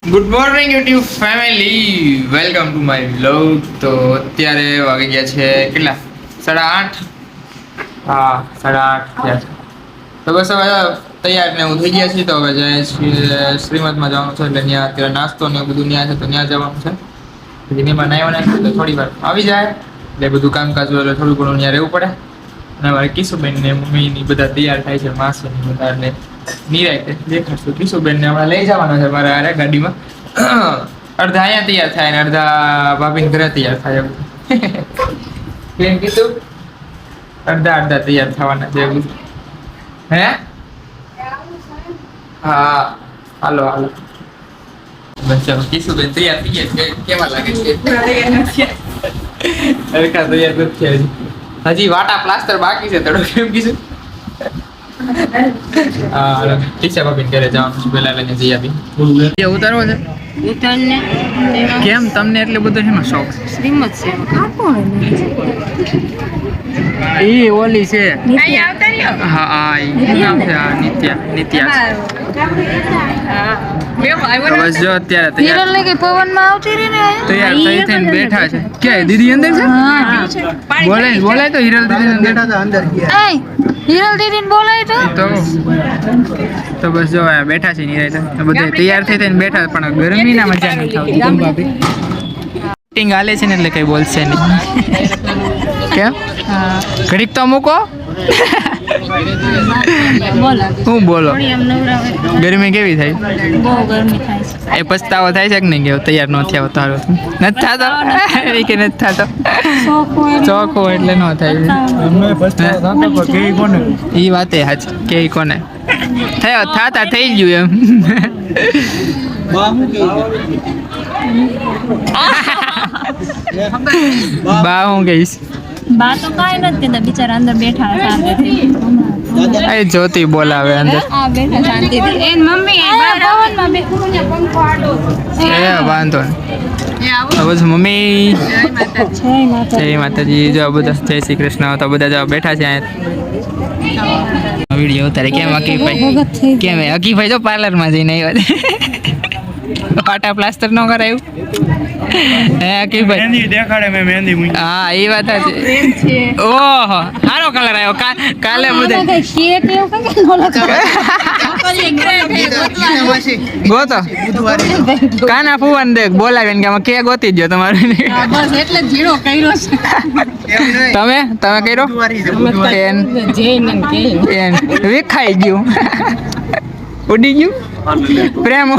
Good morning YouTube family, welcome to my vlog. તો અત્યારે વાગી ગયા છે કેટલા? 8:30. હા, 8:30 થયા છે. તો બસ હવે તૈયાર ને હું થઈ ગયા છીએ. તો હવે જાય છીએ શ્રીમદમાં જવાનું છે, એટલે ત્યાં અત્યારે નાસ્તો ને બધું ત્યાં છે, તો ત્યાં જવાનું છે. પછી મેં બનાવ્યો ને તો થોડી વાર આવી જાય, એટલે બધું કામકાજ એટલે થોડું ઘણું ત્યાં રહેવું પડે. અને અમારે કિશુબેન ને મમ્મી ની બધા તૈયાર થાય છે, માસી ને બધા, એટલે નિરાય દેખાડશું. કિશુબેન ને હમણાં લઈ જવાના છે મારા હારે ગાડીમાં. અડધા અહીંયા તૈયાર થાય ને અડધા ભાભી ઘરે તૈયાર થાય એવું. કેમ કીધું? અડધા તૈયાર થવાના છે એવું. હે? હા, હાલો. બસ ચાલો, કિશુબેન તૈયાર થઈ ગયા. કેવા લાગે છે? હરખા તૈયાર નથી હજી વાટા પ્લાસ્ટર બાકી છે થોડું. કેમ કીધું? હા, ટીચા ભાભી ઘરે જવાનું છે, પેલા લઈને જઈ આપી. ઉતારવો છે? કેમ તમને એટલે બધો શેનો શોખ? શ્રીમદ છે. એ ઓલી છે. હા, એ નામ છે નિત્યા. બસ જો અત્યારે તૈયાર થઈને બેઠા છે. ક્યાં દીદી અંદર છે? બોલાય તો હિરલ દીદી બેઠા હતા અંદર. હિરલ દીદી બોલાય તો બસ જો બેઠા છે નિરાય તો બધા તૈયાર થઈને બેઠા, પણ ગરમી ના મજા નથી આવતી. મીટિંગ હાલે છે ને એટલે કઈ બોલશે નહીં. કેમ? ઘડીક તો મૂકો. હું બોલો? ગરમી કેવી થાય? બહુ ગરમી થાય છે. એ પછતાવો થાય છે કે નહીં કે તૈયાર ન થયા તારો? નથી થતો કે નથી થતો? ચોખ્ખો એટલે ન થાય. એ વાતે હાચી. કે કોને થયો થાતા થઈ ગયું એમ. બા હું કહીશ? બા તો કાઈ નથી કહેતા, બિચારા અંદર બેઠા શાંતિથી. એ જ્યોતિ બોલાવે અંદર. આ બેઠા શાંતિથી. એન મમ્મી બહાર પવનમાં બેઠું પંખો આડો. એ વાંધો નહીં. બસ મમ્મી જય માતાજી. જો બધા જય શ્રી કૃષ્ણ. તો બધા જો બેઠા છે અહીંયા. વિડીયો ઉતારે. કેમ અકીભાઈ? કેમ અકીભાઈ જો પાર્લરમાં જઈને આવ્યા? પાટા પ્લાસ્ટર ન કરાયું? હે અકીભાઈ મહેંદી દેખાડે. મેં મહેંદી મૂકી. હા, એ વાત છે. ઓહો, સારો કલર આવ્યો. કાલે બધા ગોતો કાના ફુવાન દેખ બોલાવે ને કે કે ગોતી ગયો તમારે. બસ એટલે જીરો કર્યો છે. તમે કર્યો? એન વિખાઈ ગયું, ઉડી ગયું પ્રેમ.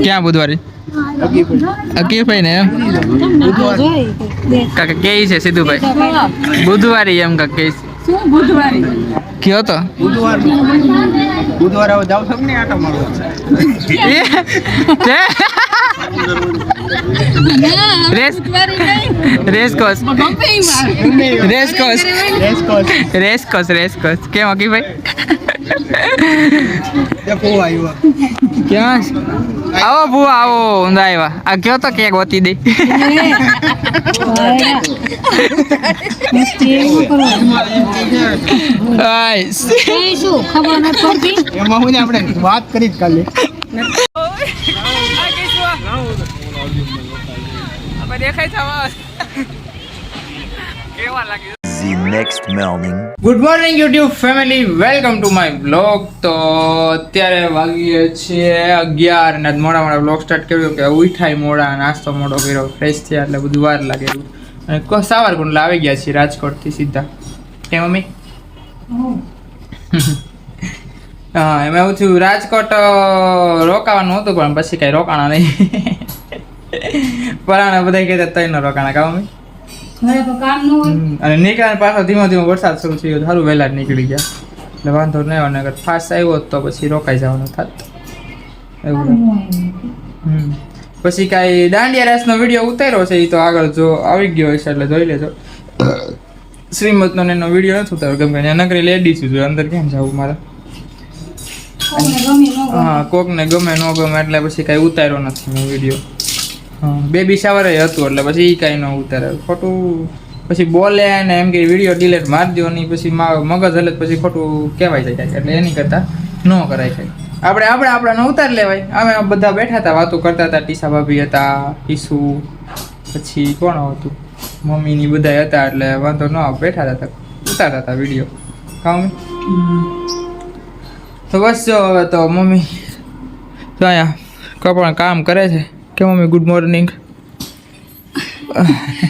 ક્યાં બુધવારી? અકીભાઈ ને એમ કાકા કે છે સિદ્ધુભાઈ બુધવારી એમ કાક કે કયો તો બુધવારે જાવ છો ને આટો મારવા. રેસકોસ કેમ અકીભાઈ? ક્યાં આવો ભૂવા આવો ઊંધા આવ્યા. આ કયો તો કેક હોતી દે. એમાં હું આપણે વાત કરી જ કાલે. કેવા લાગે? Good morning YouTube family, welcome to my blog. તો અત્યારે વાગીએ છીએ 11 ને મોડા બ્લોગ સ્ટાર્ટ કર્યો કે ઉઠાઈ મોડા, નાસ્તો મોડો કર્યો, ફ્રેશ થયા એટલે બધું વાર લાગે. અને સાવરકુંડલા આવી ગયા છીએ રાજકોટથી સીધા. કે મમ્મી? હા, એમાં એવું થયું રાજકોટ રોકાવાનું હતું પણ પછી કઈ રોકાણા નહીં. પરાણા બધા કહેતા તઈ ન રોકાણા. કા મમ્મી? અને નીકળ્યા પાછો ધીમો વરસાદ શરૂ થયો. સારું વહેલા જ નીકળી ગયા એટલે વાંધો નહીં આવ્યો. અગર ફાસ્ટ આવ્યો તો પછી રોકાઈ જવાનું થાત એવું. પછી કાંઈ દાંડિયા રાસનો વિડીયો ઉતાર્યો છે, એ તો આગળ જો આવી ગયો હશે એટલે જોઈ લેજો. શ્રીમદનો એનો વિડીયો નથી ઉતાર્યો કેમ કે નકરી લેડીઝ જોઈએ, અંદર કેમ જવું મારે? હા, કોકને ગમે ન ગમે એટલે પછી કાંઈ ઉતાર્યો નથી મેં વિડીયો. હા, બેબી શાવર હતું એટલે પછી એ કાંઈ ન ઉતારે ખોટું. પછી બોલે ને એમ કે વિડીયો ડિલીટ મારી દો ને પછી મગજ હલે પછી ખોટું કહેવાય જાય એટલે એની કરતાં ન કરાય કઈ. આપણે આપણા ઉતાર લેવાય. અમે બધા બેઠા હતા, વાતો કરતા હતા. ટીસા ભાભી હતા, ઈસુ, પછી કોણ હતું, મમ્મી ની બધા હતા, એટલે વાંધો ન આવે, બેઠા હતા, ઉતારતા હતા વિડીયો. કામ તો બસ જો હવે તો મમ્મી તો અહીંયા કપડાં કામ કરે છે. કે mummy good morning.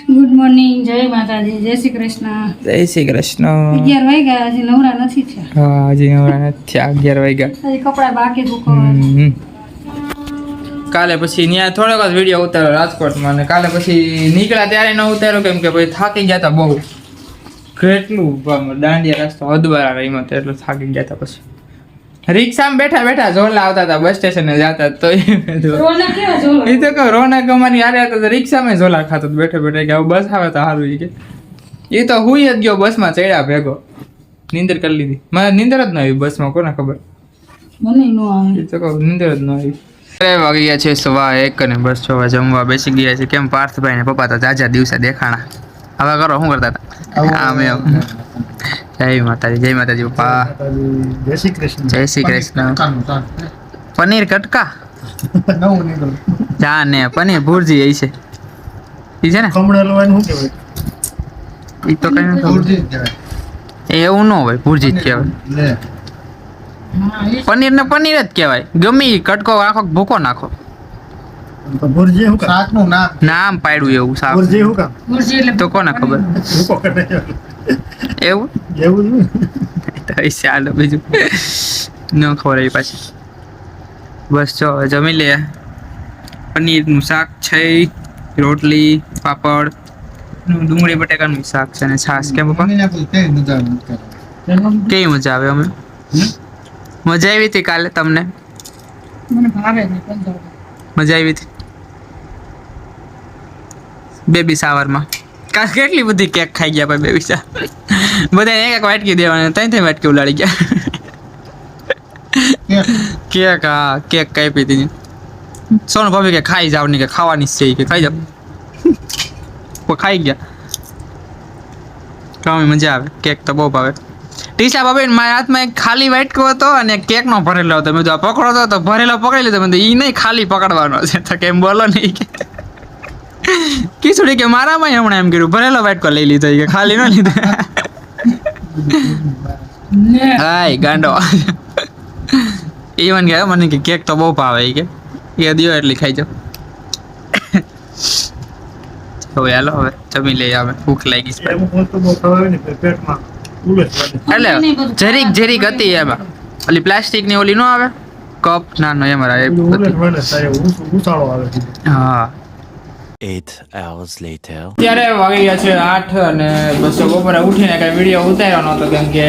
Good morning, જય માતાજી, જય શ્રી કૃષ્ણ. જય શ્રી કૃષ્ણ. 11 વાગ્યા, હજી નવરા નથી થયા. હા, હજી નવરા નથી થયા, 11 વાગ્યા. હજી કપડા બાકી સુકવવાના. કાલે પછી ત્યાં થોડોક જ વિડીયો ઉતાર્યો રાજકોટમાં, અને કાલે પછી નીકળ્યા ત્યારે ન ઉતાર્યો કેમ કે પછી થાકી ગયા હતા બહુ. કેટલું દાંડિયા રસ્તો હદવારા રહીમાં તો એટલે થાકી ગયા હતા. પછી રિક્ષામાં બેઠા બેઠા ઝોલા આવતા હતા, બસ સ્ટેશને જતા તો રોનક કેવા જોલો. એ તો કહું રોનક અમારી હારે હતા તો રિક્ષામાં ઝોલા ખાતો બેઠે બેઠે કે હવે બસ આવે તો સારું. એ કે એ તો હુઈ જ ગયો, બસમાં ચડ્યા ભેગો, નીંદર કરી લીધી. મારે નીંદર જ ન આવી બસમાં, કોને ખબર. મને નો આવે. એ તો કહું નીંદર જ ન આવી. વાગી ગયા છે 1:15 અને બસ જો જમવા બેસી ગયા છે. કેમ પાર્થભાઈ ને પપ્પા તો જાજા દિવસે દેખાણા. હવે કરો શું કરતા હતા? આમ એમ. જય માતાજી પપ્પા. જય શ્રી કૃષ્ણ. જય શ્રી કૃષ્ણ. પનીર કટકા નવું નીકળ્યું. જા ને પનીર ભુરજી એ છે. ઈ છે ને ખમણ હલવાનું શું કહેવાય? ઈ તો કઈ નથી. ભુરજી જ કહેવાય. એ એવું ન હોય, ભુરજી જ કહેવાય. લે. પનીર ને પનીર જ કહેવાય. ગમે ઈ કટકો આખો ભૂકો નાખો. તો ભુરજી શું કામ? શાકનું નામ પાડ્યું એવું શાક. ભુરજી શું કામ? ગુરજી એટલે તો કોને ખબર ભૂકો કરે. એવું એવું જ ને. તો એ ચાલો બીજું ન ખબર આવી પાછી. બસ જો હવે જમી લે. પનીરનું શાક છે, રોટલી, પાપડ, ડુંગળી બટેકાનું શાક છે ને છાશ. કેમ પપ્પા કેવી મજા આવે? અમે મજા આવી હતી કાલે. તમને મને ભાવે ને પંદર. મજા આવી હતી બેબી શાવરમાં? કાલ કેટલી બધી કેક ખાઈ ગયા ભાઈ બેબી શાવર. બધા એક એક વાટકી દેવાની, ત્રણ વાટકી ઉલાડી ગયા. કેક હા કેક કાપી હતી. સોનુ ભાભી કે ખાઈ જાવ ને, કે ખાવાની છે કે ખાઈ જાવ. ખાઈ ગયા. કામ મજા આવે. કેક તો બહુ ભાવે. ટીસા ભાભી મારા હાથમાં એક ખાલી વાટકો હતો અને એક કેક નો ભરેલો હતો. મેં જો પકડો તો ભરેલો પકડી લીધો. મેં ઈ નહીં ખાલી પકડવાનો છે તો કેમ બોલો નહીં કે કિશોરી કે મારામાં હમણાં એમ કર્યું, ભરેલો વાટકો લઈ લીધો કે ખાલી ન લીધો. હાય ગાંડો. ઈવન કે મને કે કેક તો બહુ ભાવે કે એ દિયો એટલી ખાઈ જાવ. હવે હાલો હવે જમી લઈએ. હવે ભૂખ લાગી છે એવું વસ્તુ બહુ ખવાય ને પેટમાં ઉલટ વાગે. એટલે જરીક હતી એમાં. ઓલી પ્લાસ્ટિક ની ઓલી ન આવે કપ નાનો એમાં આવે. ઉલટ વાગે થાય, ઉછાળો આવે છે. હા 8 hours later. ત્યારે વાગી ગયા છે 8 અને બસ બપોરે ઉઠીને કઈ વિડીયો ઉતાર્યો નહોતો કેમ કે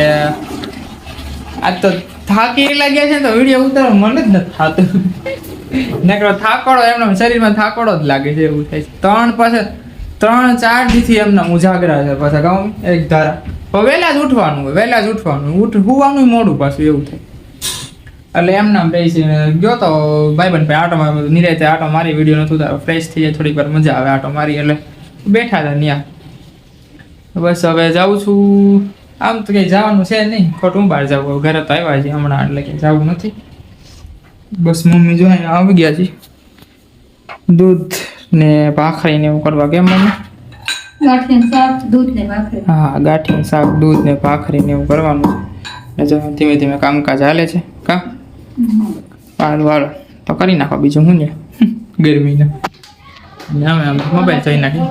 આજ તો થાકી લાગ્યા છે ને તો વિડીયો ઉતારવા મને જ નથી થતું. નકરો થાકોડો એમનો શરીરમાં થાકોડો જ લાગે છે એવું થાય છે. 3-4 દીથી એમના ઉજાગરા છે પાછા ગામ એક ધારા. પણ વહેલા જ ઉઠવાનું હોય, વહેલા જ ઉઠવાનું, હુવાનું મોડું પાછું એવું થાય. એટલે એમ નામ બેસીને ગયો તો ભાઈબંધ ભાઈ આટો નિરાતે આટો મારી વિડીયો નહોતું ઉતારો. ફ્રેશ થઈ જાય થોડીક વાર મજા આવે આટો મારી. એટલે બેઠા હતા ત્યાં. બસ હવે જાઉં છું. આમ તો કંઈ જવાનું છે નહીં, ખોટું બહાર જવું. ઘરે તો આવ્યા છે હમણાં, એટલે કંઈ જવું નથી. બસ મમ્મી જો અહીંયા આવી ગયા છે. દૂધ ને ભાખરી ને એવું કરવા. કેમ મમ્મી? ગાંઠિયાનું શાક, દૂધ ને ભાખરી. હા ગાંઠિયાનું શાક, દૂધ ને ભાખરી ને એવું કરવાનું છે. ને જો ધીમે ધીમે કામકાજ હાલે છે. કા હાલો હાલો તો કરી નાખો બીજું હું ને ગરમીને. અમે મોબાઈલ જોઈ નાખી.